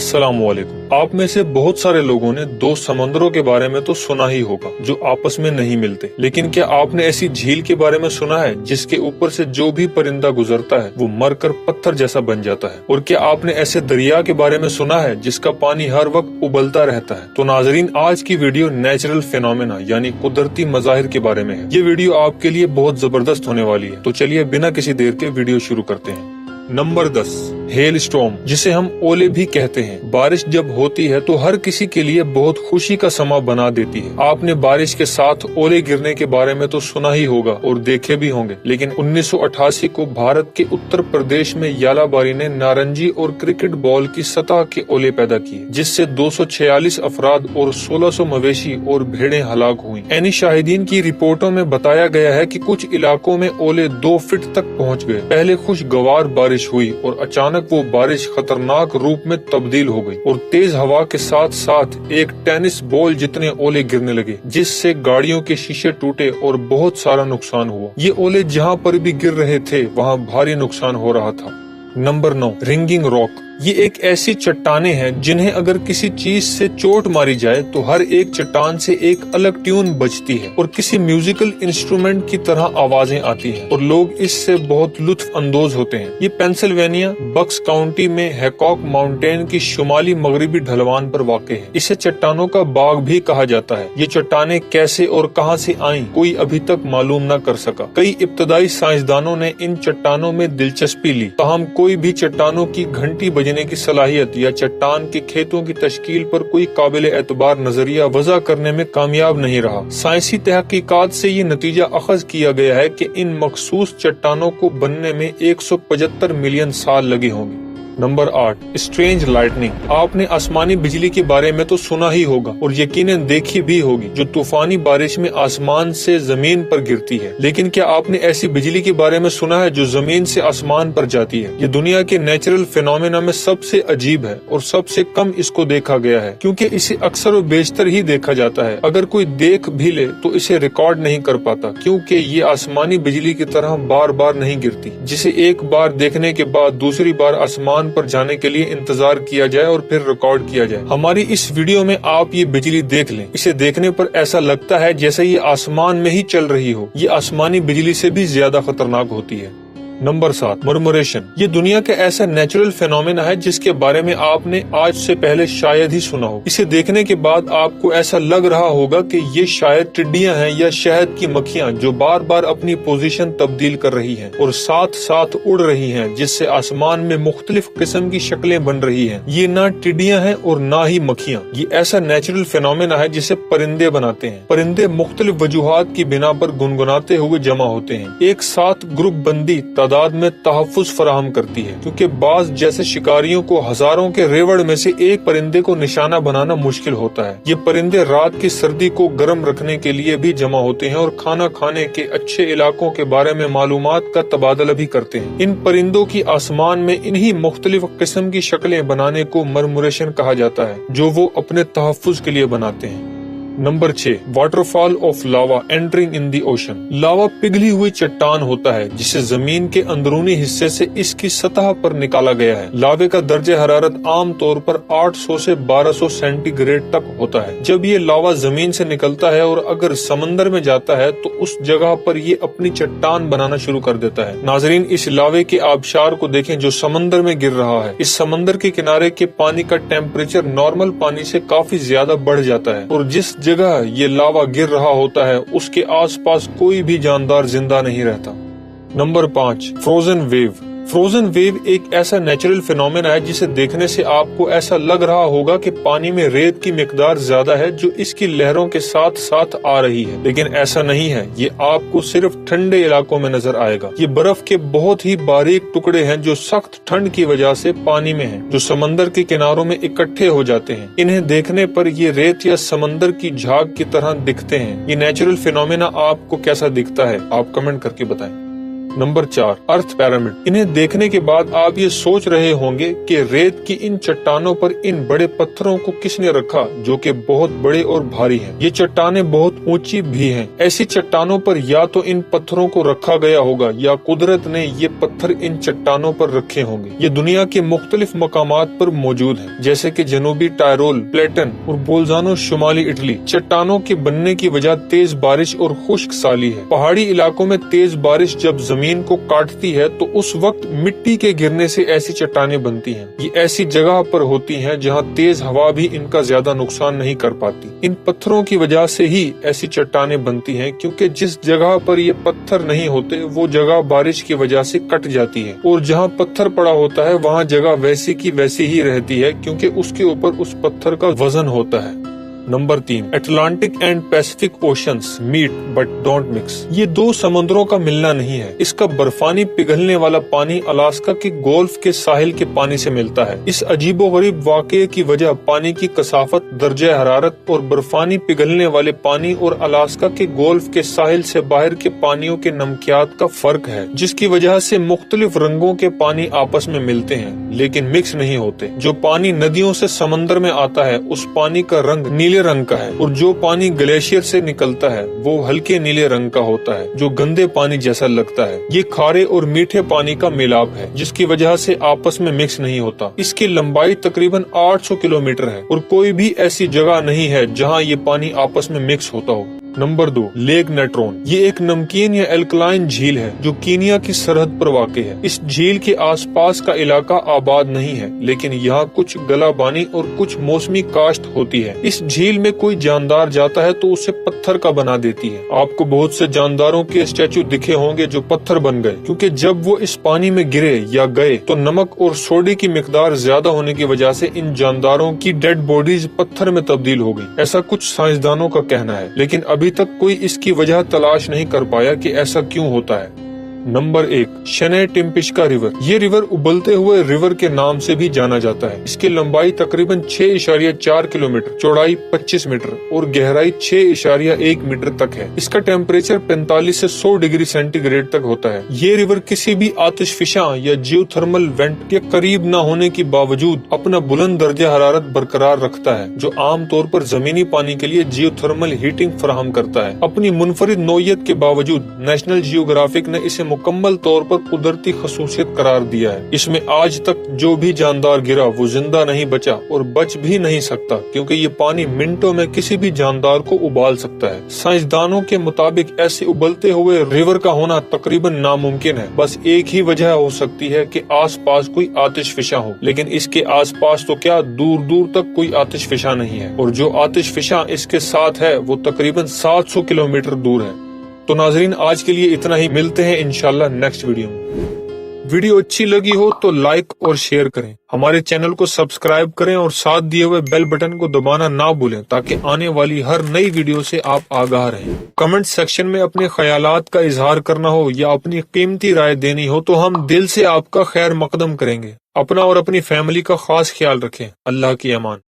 अस्सलामुअलैकुम। आप में से बहुत सारे लोगों ने दो समंदरों के बारे में तो सुना ही होगा जो आपस में नहीं मिलते, लेकिन क्या आपने ऐसी झील के बारे में सुना है जिसके ऊपर से जो भी परिंदा गुजरता है वो मरकर पत्थर जैसा बन जाता है? और क्या आपने ऐसे दरिया के बारे में सुना है जिसका पानी हर वक्त उबलता रहता है? तो नाजरीन, आज की वीडियो नेचुरल फिनोमेना यानी कुदरती मज़ाहिर के बारे में है। ये वीडियो आपके लिए बहुत जबरदस्त होने वाली है, तो चलिए बिना किसी देर के वीडियो शुरू करते हैं। नंबर 10, हेल स्टॉर्म, जिसे हम ओले भी कहते हैं। बारिश जब होती है तो हर किसी के लिए बहुत खुशी का समा बना देती है। आपने बारिश के साथ ओले गिरने के बारे में तो सुना ही होगा और देखे भी होंगे, लेकिन 1988 को भारत के उत्तर प्रदेश में यालाबारी ने नारंगी और क्रिकेट बॉल की सतह के ओले पैदा किए, जिससे 246 अफराद और 1600 मवेशी और भेड़ें हलाक हुई। एनी शाहिदीन की रिपोर्टों में बताया गया है कि कुछ इलाकों में ओले 2 फीट तक पहुँच गए। पहले खुशगवार बारिश हुई और अचानक वो बारिश खतरनाक रूप में तब्दील हो गई और तेज हवा के साथ साथ एक टेनिस बॉल जितने ओले गिरने लगे, जिससे गाड़ियों के शीशे टूटे और बहुत सारा नुकसान हुआ। ये ओले जहाँ पर भी गिर रहे थे वहाँ भारी नुकसान हो रहा था। Number 9, ringing rock. ये एक ऐसी चट्टानें हैं जिन्हें अगर किसी चीज से चोट मारी जाए तो हर एक चट्टान से एक अलग ट्यून बजती है और किसी म्यूजिकल इंस्ट्रूमेंट की तरह आवाजें आती हैं और लोग इससे बहुत लुत्फ अंदोज होते हैं। ये पेंसिल्वेनिया बक्स काउंटी में हैकॉक माउंटेन की शुमाली मगरबी ढलवान पर वाक़ है। इसे चट्टानों का बाग भी कहा जाता है। ये चट्टानें कैसे और कहां से आईं कोई अभी तक मालूम न कर सका। कई इब्तदाई साइंसदानों ने इन चट्टानों में दिलचस्पी ली, ताहम कोई भी चट्टानों की घंटी बजने की सलाहियत या चट्टान के खेतों की तश्कील पर कोई काबिल एतबार नजरिया वज़ा करने में कामयाब नहीं रहा। साइंसी तहकीकात से ये नतीजा अखज़ किया गया है कि इन मखसूस चट्टानों को बनने में 175 मिलियन साल लगे होंगे। Number 8, strange lightning. आपने आसमानी बिजली के बारे में तो सुना ही होगा और यकीनन देखी भी होगी, जो तूफानी बारिश में आसमान से जमीन पर गिरती है। लेकिन क्या आपने ऐसी बिजली के बारे में सुना है जो जमीन से आसमान पर जाती है? ये दुनिया के नेचुरल फिनोमेना में सबसे अजीब है और सबसे कम इसको देखा गया है, क्योंकि इसे अक्सर व बेशतर ही देखा जाता है। अगर कोई देख भी ले तो इसे रिकॉर्ड नहीं कर पाता, क्योंकि ये आसमानी बिजली की तरह बार बार नहीं गिरती, जिसे एक बार देखने के बाद दूसरी बार आसमान पर जाने के लिए इंतजार किया जाए और फिर रिकॉर्ड किया जाए। हमारी इस वीडियो में आप ये बिजली देख लें। इसे देखने पर ऐसा लगता है जैसे ये आसमान में ही चल रही हो। ये आसमानी बिजली से भी ज्यादा खतरनाक होती है। नंबर 7, मर्मरेशन। ये दुनिया का ऐसा नेचुरल फिनोमेना है जिसके बारे में आपने आज से पहले शायद ही सुना हो। इसे देखने के बाद आपको ऐसा लग रहा होगा कि ये शायद टिड्डियां हैं या शहद की मक्खियां जो बार बार अपनी पोजीशन तब्दील कर रही हैं और साथ साथ उड़ रही हैं, जिससे आसमान में मुख्तलिफ किस्म की शक्लें बन रही हैं। ये ना टिड्डियां हैं और ना ही मक्खियां। ये ऐसा नेचुरल फिनोमेना है जिसे परिंदे बनाते हैं। परिंदे मुख्तलिफ वजूहात की बिना पर गुनगुनाते हुए जमा होते हैं। एक साथ ग्रुप बंदी तादाद में तहफ़्फ़ुज़ फराहम करती है, क्योंकि बाज जैसे शिकारियों को हजारों के रेवड़ में से एक परिंदे को निशाना बनाना मुश्किल होता है। ये परिंदे रात की सर्दी को गर्म रखने के लिए भी जमा होते हैं और खाना खाने के अच्छे इलाकों के बारे में मालूमात का तबादला भी करते हैं। इन परिंदों की आसमान में इन्हीं मुख्तलिफ किस्म की शक्लें बनाने को मर्मरेशन कहा जाता है, जो वो अपने तहफ़्फ़ुज़ के लिए बनाते हैं। Number 6, waterfall of lava entering in the ocean. Lava पिघली हुई चट्टान होता है जिसे जमीन के अंदरूनी हिस्से से इसकी सतह पर निकाला गया है। लावे का दर्जे हरारत आम तौर पर 800 से 1200 सेंटीग्रेड तक होता है। जब ये लावा जमीन से निकलता है और अगर समंदर में जाता है तो उस जगह पर ये अपनी चट्टान बनाना शुरू कर देता है। नाजरीन, इस लावे के आबशार को देखें जो समंदर में गिर रहा है। इस समंदर के किनारे के पानी का टेम्परेचर नॉर्मल पानी से काफी ज्यादा बढ़ जाता है और जिस जगह ये लावा गिर रहा होता है उसके आसपास कोई भी जानदार जिंदा नहीं रहता। Number 5, frozen wave. Frozen wave एक ऐसा नेचुरल फिनोमेना है जिसे देखने से आपको ऐसा लग रहा होगा कि पानी में रेत की मिकदार ज्यादा है जो इसकी लहरों के साथ साथ आ रही है, लेकिन ऐसा नहीं है। ये आपको सिर्फ ठंडे इलाकों में नजर आएगा। ये बर्फ के बहुत ही बारीक टुकड़े हैं जो सख्त ठंड की वजह से पानी में हैं, जो समंदर के किनारों में इकट्ठे हो जाते हैं। इन्हें देखने पर ये रेत या समंदर की झाग की तरह दिखते हैं। ये नेचुरल फिनोमेना आपको कैसा दिखता है? आप कमेंट करके बताएं। नंबर 4, अर्थ पिरामिड। इन्हें देखने के बाद आप ये सोच रहे होंगे कि रेत की इन चट्टानों पर इन बड़े पत्थरों को किसने रखा, जो कि बहुत बड़े और भारी हैं। ये चट्टानें बहुत ऊंची भी हैं। ऐसी चट्टानों पर या तो इन पत्थरों को रखा गया होगा या कुदरत ने ये पत्थर इन चट्टानों पर रखे होंगे। ये दुनिया के मुख्तलिफ मकामात पर मौजूद हैं, जैसे कि जनूबी टायरोल, प्लेटन और बोल्जानो शुमाली इटली। चट्टानों के बनने की वजह तेज बारिश और खुश्क साली है। पहाड़ी इलाकों में तेज बारिश जब जमीन को काटती है तो उस वक्त मिट्टी के गिरने से ऐसी चट्टानें बनती हैं। ये ऐसी जगह पर होती हैं जहां तेज हवा भी इनका ज्यादा नुकसान नहीं कर पाती। इन पत्थरों की वजह से ही ऐसी चट्टानें बनती हैं, क्योंकि जिस जगह पर ये पत्थर नहीं होते वो जगह बारिश की वजह से कट जाती है, और जहां पत्थर पड़ा होता है वहां जगह वैसी की वैसी ही रहती है, क्योंकि उसके ऊपर उस पत्थर का वजन होता है। Number 3, Atlantic and Pacific oceans meet but don't mix. ये दो समुद्रों का मिलना नहीं है। इसका बर्फानी पिघलने वाला पानी अलास्का के गोल्फ के साहिल के पानी से मिलता है। इस अजीबोगरीब वाकये की वजह पानी की कसाफत, दर्जे हरारत और बर्फानी पिघलने वाले पानी और अलास्का के गोल्फ के साहिल से बाहर के पानियों के नमकियात का फर्क है, जिसकी वजह से मुख्तलिफ रंगों के पानी आपस में मिलते हैं लेकिन मिक्स नहीं होते। जो पानी नदियों से समंदर में आता है उस पानी का रंग नीले रंग का है, और जो पानी ग्लेशियर से निकलता है वो हल्के नीले रंग का होता है, जो गंदे पानी जैसा लगता है। ये खारे और मीठे पानी का मिलाप है, जिसकी वजह से आपस में मिक्स नहीं होता। इसकी लंबाई तकरीबन 800 किलोमीटर है, और कोई भी ऐसी जगह नहीं है जहाँ ये पानी आपस में मिक्स होता हो। Number 2, lake Natron. ये एक नमकीन या एल्कलाइन झील है जो कीनिया की सरहद पर वाक़ है। इस झील के आसपास का इलाका आबाद नहीं है, लेकिन यहाँ कुछ गलाबानी और कुछ मौसमी काश्त होती है। इस झील में कोई जानदार जाता है तो उसे पत्थर का बना देती है। आपको बहुत से जानदारों के स्टैचू दिखे होंगे जो पत्थर बन गए, क्योंकि जब वो इस पानी में गिरे या गए तो नमक और सोडे की मिकदार ज्यादा होने की वजह से इन जानदारों की डेड बॉडीज पत्थर में तब्दील हो गई। ऐसा कुछ साइंसदानों का कहना है, लेकिन अभी तक कोई इसकी वजह तलाश नहीं कर पाया कि ऐसा क्यों होता है। Number 1, Shanay Timpishka river. ये रिवर उबलते हुए रिवर के नाम से भी जाना जाता है। इसकी लंबाई तकरीबन 6.4 किलोमीटर, चौड़ाई 25 मीटर और गहराई 6.1 मीटर तक है। इसका टेम्परेचर 45 से 100 डिग्री सेंटीग्रेड तक होता है। ये रिवर किसी भी आतिशफिशा या जियोथर्मल वेंट के करीब न होने की बावजूद अपना बुलंद दर्जा हरारत बरकरार रखता है, जो आम तौर पर जमीनी पानी के लिए जियोथर्मल हीटिंग फराहम करता है। अपनी मुनफरिद नौइयत के बावजूद नेशनल जियोग्राफिक ने इसे मुकम्मल तौर पर कुदरती खसूसियत करार दिया है। इसमें आज तक जो भी जानदार गिरा वो जिंदा नहीं बचा और बच भी नहीं सकता, क्योंकि ये पानी मिनटों में किसी भी जानदार को उबाल सकता है। साइंसदानों के मुताबिक ऐसे उबलते हुए रिवर का होना तकरीबन नामुमकिन है। बस एक ही वजह हो सकती है कि आसपास कोई आतिशफिशा हो, लेकिन इसके आसपास तो क्या दूर दूर तक कोई आतिशफिशा नहीं है, और जो आतिशफिशा इसके साथ है वो तकरीबन 700 किलोमीटर दूर है। तो नाजरीन, आज के लिए इतना ही। मिलते हैं इंशाल्लाह नेक्स्ट वीडियो में। वीडियो अच्छी लगी हो तो लाइक और शेयर करें, हमारे चैनल को सब्सक्राइब करें और साथ दिए हुए बेल बटन को दबाना ना भूलें, ताकि आने वाली हर नई वीडियो से आप आगाह रहें। कमेंट सेक्शन में अपने ख्यालात का इजहार करना हो या अपनी कीमती राय देनी हो तो हम दिल से आपका खैर मकदम करेंगे। अपना और अपनी फैमिली का खास ख्याल रखें। अल्लाह की अमान।